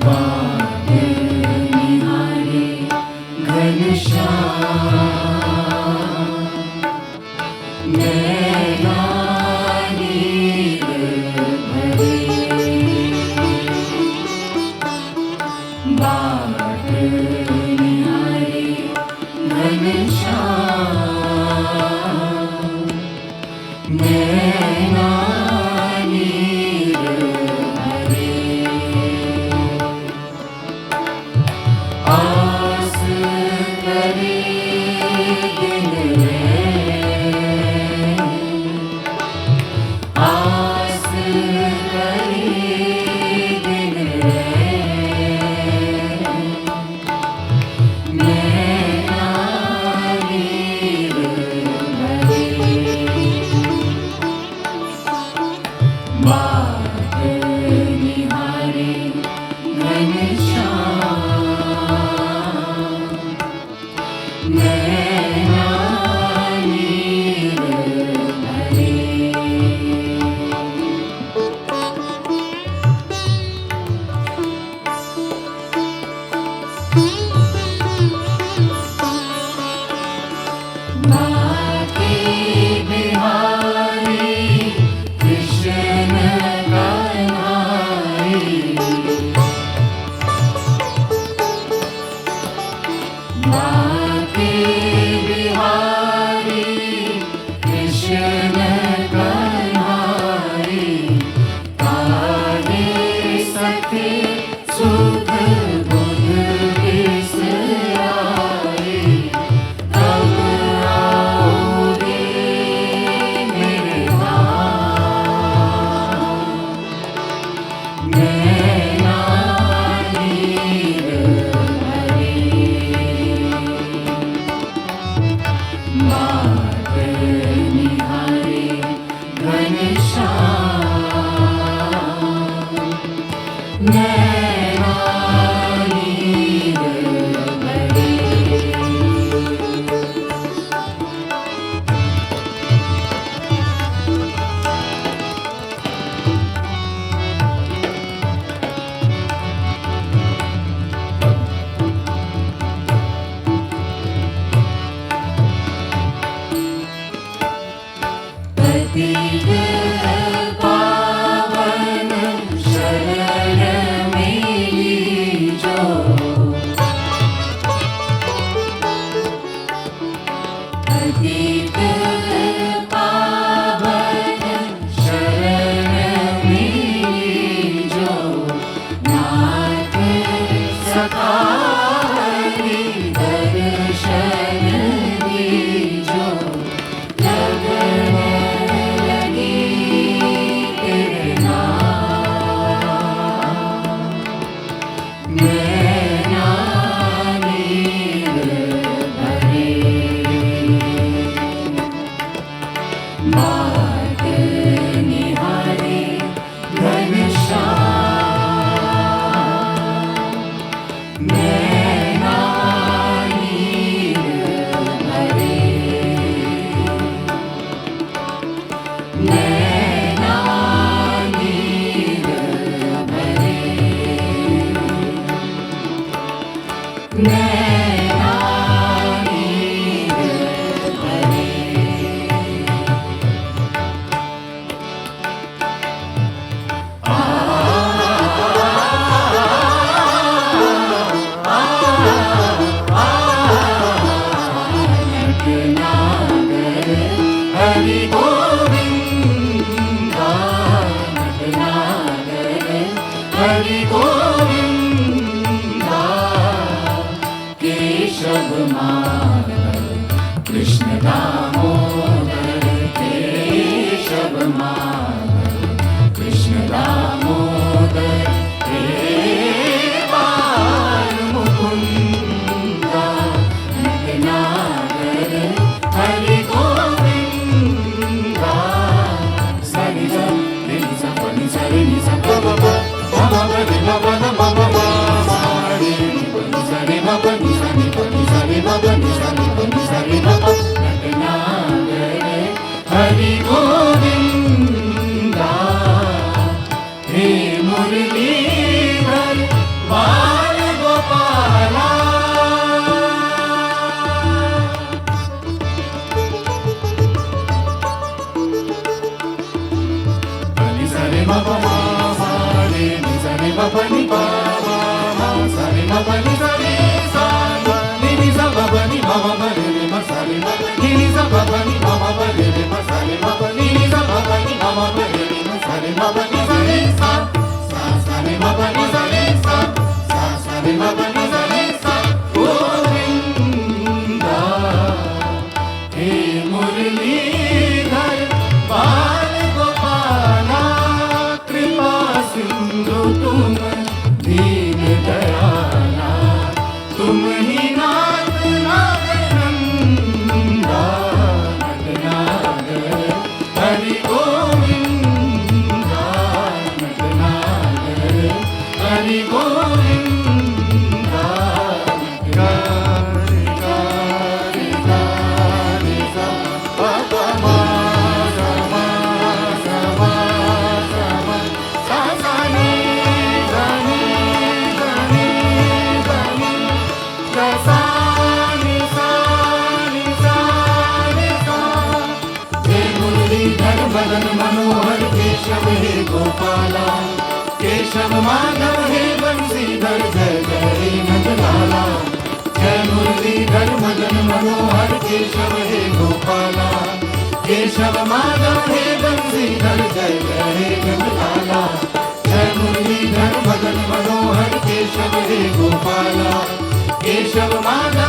बाग निहारे घनश्याम, नैना नीर भरे। बाग निहारे घनश्याम, नैना नीर भरे। आस करे दिन रैन, आस करे दिन रैन, नैना नीर भरे। बाग निहारे घनश्याम, नैना नीर भरे। बाके बिहारी कृष्ण कन्हाई, बाके बिहारी कृष्ण कन्हाई। काहे सखे सुध बुध बिसराई, कब आओगे मेरे धाम, नैना नीर भरे। बाग निहारे घनश्याम, नैना नीर भरे। पतित पावन शरण मेरी जो, पतित पावन शरण मेरी जो। नाथ सखा हरि दर्शन दीजो, लगन लगी तेरे नाम, नैना नीर भरे। बाग निहारे घनश्याम, नैना नीर भरे। नैना नीर भरे। नैना नीर भरे। नटनागर हरि गोविंदा, नटनागर हरि गोविंदा। केशव माधव कृष्ण दामोदर, केशव माधव कृष्ण दामोदर। हे बाल मुकुंदा, नटनागर हरि गोविंदा। सरि सा रि सा प नि सा रि नि सा प प प प प रि म प न म म म सा रि प नि सा रि म प नि सा नि प नि सा रि म प नि सा नि प नि सा रि म प। नटनागर हरि गोविंदा, हे Muralidhar ma pa ni sa ni sa ni ni sa pa pa ni ma ma pa re re ma sa re ma pa ni ni sa pa pa ni ma ma pa re re ma sa re ma pa ni ni sa pa pa ni ma ma pa re re ma sa re ma pa ni sa re sa sa re ma pa ni sa re sa sa re ma pa ni sa re sa Govinda हे मुरलीधर बाल गोपाला कृपा सिंधु तुम दीन दयाला तुम ही नाथ नागनंदा नटनागर हरि गोविंदा नटनागर हरि गोविंदा गारि गारि गारि सा pa pa ma sa ma sa ma sa ma sa sa ni sa ni sa ni sa ni sa sa ni sa ni sa ni sa हे मुरलीधर मदन मनोहर केशव हे गोपाला केशव माधव हे बंसीधर जय जय हे नंदलाला जय मुरलीधर मदन मनोहर केशव हे गोपाला केशव माधव हे बंसीधर जय जय हे नंदलाला जय मुरलीधर मदन मनोहर केशव हे गोपाला केशव माधव